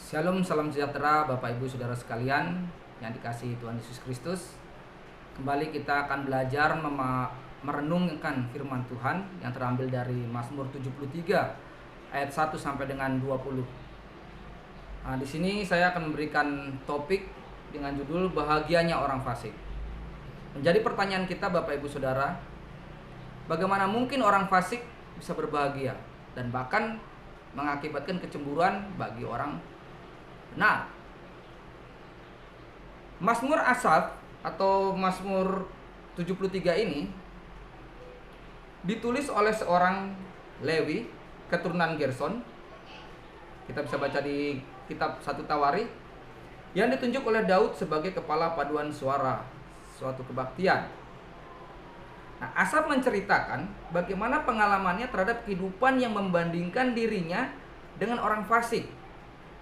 Shalom, salam sejahtera Bapak Ibu Saudara sekalian yang dikasihi Tuhan Yesus Kristus. Kembali kita akan belajar merenungkan firman Tuhan yang terambil dari Mazmur 73 ayat 1 sampai dengan 20. Nah, di sini saya akan memberikan topik dengan judul bahagianya orang fasik. Menjadi pertanyaan kita Bapak Ibu Saudara, bagaimana mungkin orang fasik bisa berbahagia dan bahkan mengakibatkan kecemburuan bagi orang benar. Mazmur Asaf atau Mazmur 73 ini ditulis oleh seorang Lewi keturunan Gerson. Kita bisa baca di kitab 1 Tawari, yang ditunjuk oleh Daud sebagai kepala paduan suara suatu kebaktian. Nah, Asaf menceritakan bagaimana pengalamannya terhadap kehidupan yang membandingkan dirinya dengan orang fasik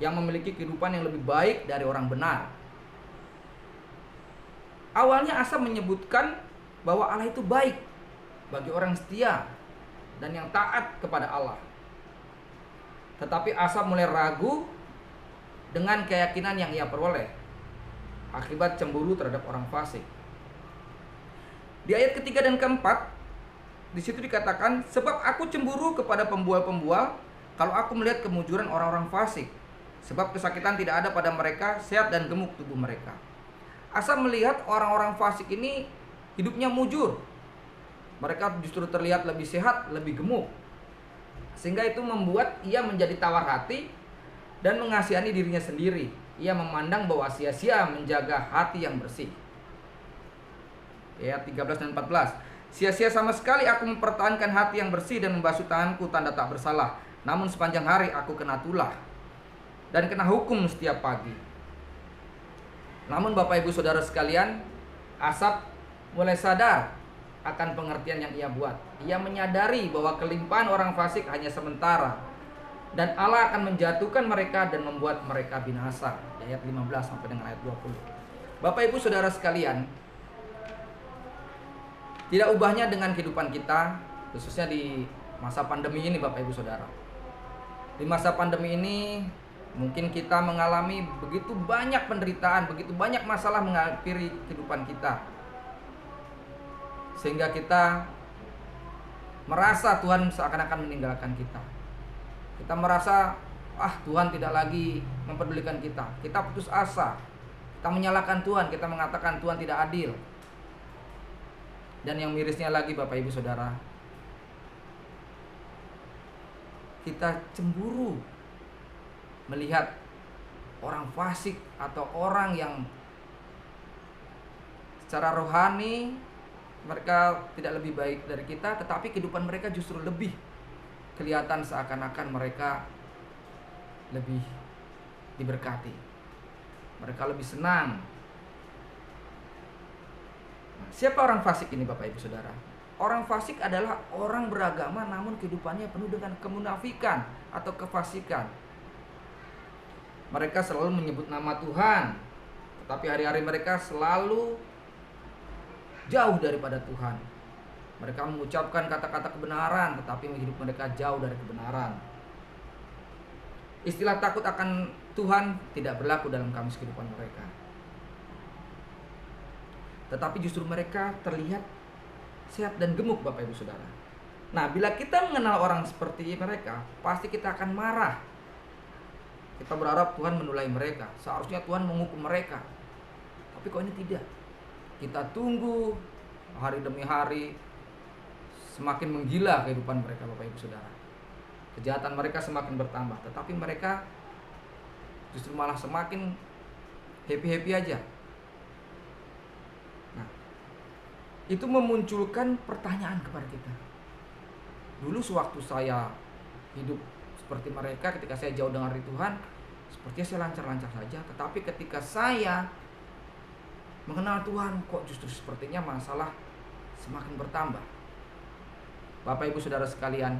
yang memiliki kehidupan yang lebih baik dari orang benar. Awalnya Asaf menyebutkan bahwa Allah itu baik bagi orang setia dan yang taat kepada Allah. Tetapi Asaf mulai ragu dengan keyakinan yang ia peroleh akibat cemburu terhadap orang fasik. Di ayat ketiga dan keempat, di situ dikatakan, sebab aku cemburu kepada pembual-pembual kalau aku melihat kemujuran orang-orang fasik. Sebab kesakitan tidak ada pada mereka, sehat dan gemuk tubuh mereka. Asaf melihat orang-orang fasik ini hidupnya mujur. Mereka justru terlihat lebih sehat, lebih gemuk. Sehingga itu membuat ia menjadi tawar hati dan mengasihani dirinya sendiri. Ia memandang bahwa sia-sia menjaga hati yang bersih. Ayat 13 dan 14. Sia-sia sama sekali aku mempertahankan hati yang bersih dan membasuh tanganku tanda tak bersalah. Namun sepanjang hari aku kena tulah dan kena hukum setiap pagi. Namun Bapak Ibu Saudara sekalian, Asaf mulai sadar akan pengertian yang ia buat. Ia menyadari bahwa kelimpahan orang fasik hanya sementara dan Allah akan menjatuhkan mereka dan membuat mereka binasa. Ayat 15 sampai dengan ayat 20. Bapak Ibu Saudara sekalian, tidak ubahnya dengan kehidupan kita, khususnya di masa pandemi ini Bapak Ibu Saudara. Di masa pandemi ini mungkin kita mengalami begitu banyak penderitaan, begitu banyak masalah menghampiri kehidupan kita, sehingga kita merasa Tuhan seakan-akan meninggalkan kita. Kita merasa Tuhan tidak lagi mempedulikan kita. Kita putus asa. Kita menyalahkan Tuhan, kita mengatakan Tuhan tidak adil. Dan yang mirisnya lagi Bapak Ibu Saudara, kita cemburu melihat orang fasik atau orang yang secara rohani mereka tidak lebih baik dari kita, tetapi kehidupan mereka justru lebih kelihatan seakan-akan mereka lebih diberkati. Mereka lebih senang. Siapa orang fasik ini Bapak Ibu Saudara? Orang fasik adalah orang beragama namun kehidupannya penuh dengan kemunafikan atau kefasikan. Mereka selalu menyebut nama Tuhan, tetapi hari-hari mereka selalu jauh daripada Tuhan. Mereka mengucapkan kata-kata kebenaran, tetapi hidup mereka jauh dari kebenaran. Istilah takut akan Tuhan tidak berlaku dalam kamus kehidupan mereka. Tetapi justru mereka terlihat sehat dan gemuk Bapak Ibu Saudara. Nah, bila kita mengenal orang seperti mereka, pasti kita akan marah. Kita berharap Tuhan menulai mereka. Seharusnya Tuhan menghukum mereka. Tapi kok ini tidak. Kita tunggu hari demi hari, semakin menggila kehidupan mereka Bapak Ibu Saudara. Kejahatan mereka semakin bertambah, tetapi mereka justru malah semakin happy-happy aja. Nah, itu memunculkan pertanyaan kepada kita. Dulu sewaktu saya hidup seperti mereka, ketika saya jauh dari Tuhan, sepertinya saya lancar-lancar saja. Tetapi ketika saya mengenal Tuhan, kok justru sepertinya masalah semakin bertambah. Bapak Ibu Saudara sekalian,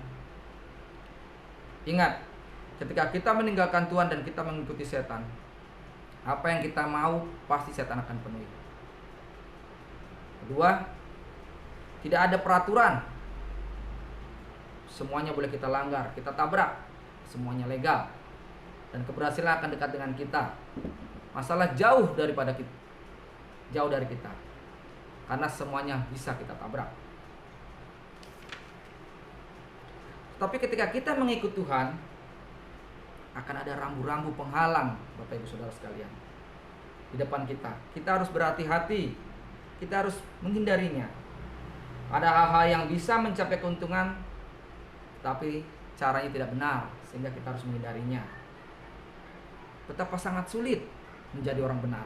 ingat, ketika kita meninggalkan Tuhan dan kita mengikuti setan, apa yang kita mau pasti setan akan penuhi. Kedua, tidak ada peraturan. Semuanya boleh kita langgar, kita tabrak. Semuanya legal. dan keberhasilan akan dekat dengan kita. Masalah jauh dari kita, karena semuanya bisa kita tabrak. Tapi ketika kita mengikut Tuhan, akan ada rambu-rambu penghalang, Bapak Ibu Saudara sekalian, di depan kita. Kita harus berhati-hati, kita harus menghindarinya. Ada hal-hal yang bisa mencapai keuntungan, tapi caranya tidak benar, sehingga kita harus menghindarinya. Betapa sangat sulit menjadi orang benar.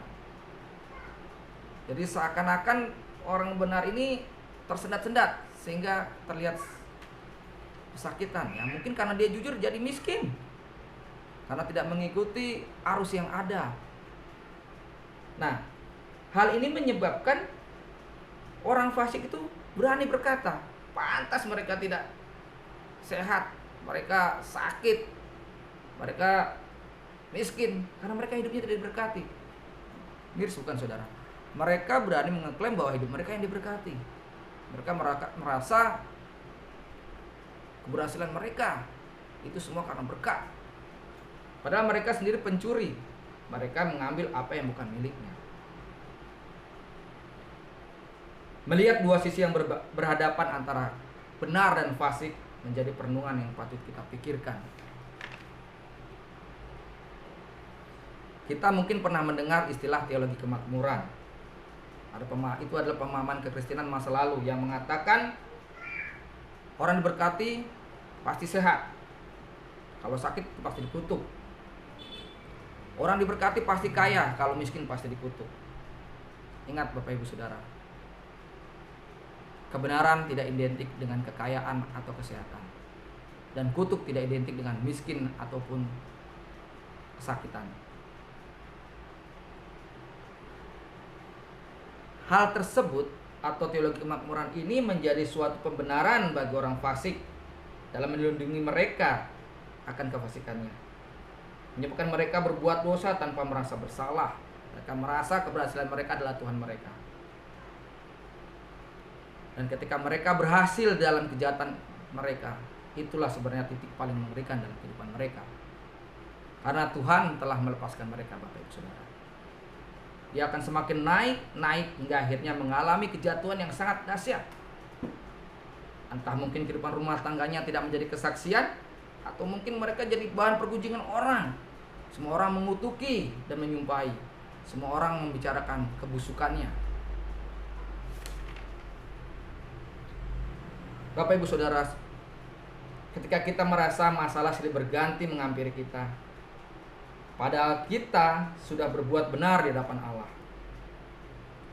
Jadi seakan-akan orang benar ini tersendat-sendat, sehingga terlihat kesakitan. Ya, mungkin karena dia jujur jadi miskin, karena tidak mengikuti arus yang ada. Nah, hal ini menyebabkan orang fasik itu berani berkata, pantas mereka tidak sehat, mereka sakit, mereka miskin, karena mereka hidupnya tidak diberkati. Mirs, bukan saudara? Mereka berani mengklaim bahwa hidup mereka yang diberkati. Mereka merasa keberhasilan mereka itu semua karena berkat. Padahal mereka sendiri pencuri. Mereka mengambil apa yang bukan miliknya. Melihat dua sisi yang berhadapan antara benar dan fasik menjadi perenungan yang patut kita pikirkan. Kita mungkin pernah mendengar istilah teologi kemakmuran. Itu adalah pemahaman kekristenan masa lalu yang mengatakan orang diberkati pasti sehat. Kalau sakit pasti dikutuk. Orang diberkati pasti kaya, kalau miskin pasti dikutuk. Ingat Bapak Ibu Saudara, kebenaran tidak identik dengan kekayaan atau kesehatan, dan kutuk tidak identik dengan miskin ataupun kesakitan. Hal tersebut atau teologi kemakmuran ini menjadi suatu pembenaran bagi orang fasik dalam melindungi mereka akan kefasikannya, menyebabkan mereka berbuat dosa tanpa merasa bersalah. Mereka merasa keberhasilan mereka adalah Tuhan mereka. Dan ketika mereka berhasil dalam kejahatan mereka, itulah sebenarnya titik paling mengerikan dalam kehidupan mereka. Karena Tuhan telah melepaskan mereka, Bapak Ibu Saudara. Dia akan semakin naik hingga akhirnya mengalami kejatuhan yang sangat dahsyat. Entah mungkin kehidupan rumah tangganya tidak menjadi kesaksian, atau mungkin mereka jadi bahan pergunjingan orang. Semua orang mengutuki dan menyumpahi. Semua orang membicarakan kebusukannya. Bapak Ibu Saudara, ketika kita merasa masalah silih berganti menghampiri kita, padahal kita sudah berbuat benar di hadapan Allah,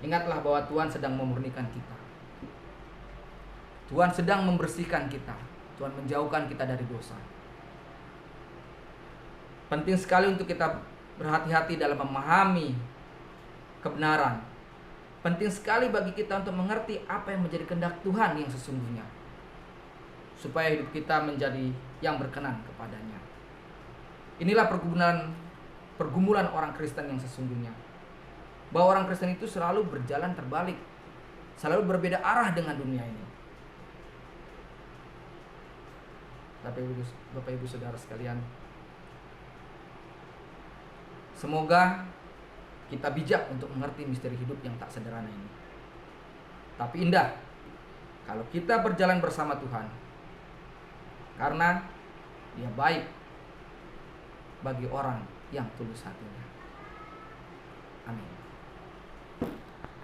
ingatlah bahwa Tuhan sedang memurnikan kita. Tuhan sedang membersihkan kita. Tuhan menjauhkan kita dari dosa. Penting sekali untuk kita berhati-hati dalam memahami kebenaran. Penting sekali bagi kita untuk mengerti apa yang menjadi kehendak Tuhan yang sesungguhnya, supaya hidup kita menjadi yang berkenan kepadanya. Inilah pergumulan orang Kristen yang sesungguhnya, bahwa orang Kristen itu selalu berjalan terbalik, selalu berbeda arah dengan dunia ini. Bapak Ibu Saudara sekalian, semoga kita bijak untuk mengerti misteri hidup yang tak sederhana ini. Tapi indah kalau kita berjalan bersama Tuhan, karena Dia baik bagi orang yang tulus hatinya. Amin.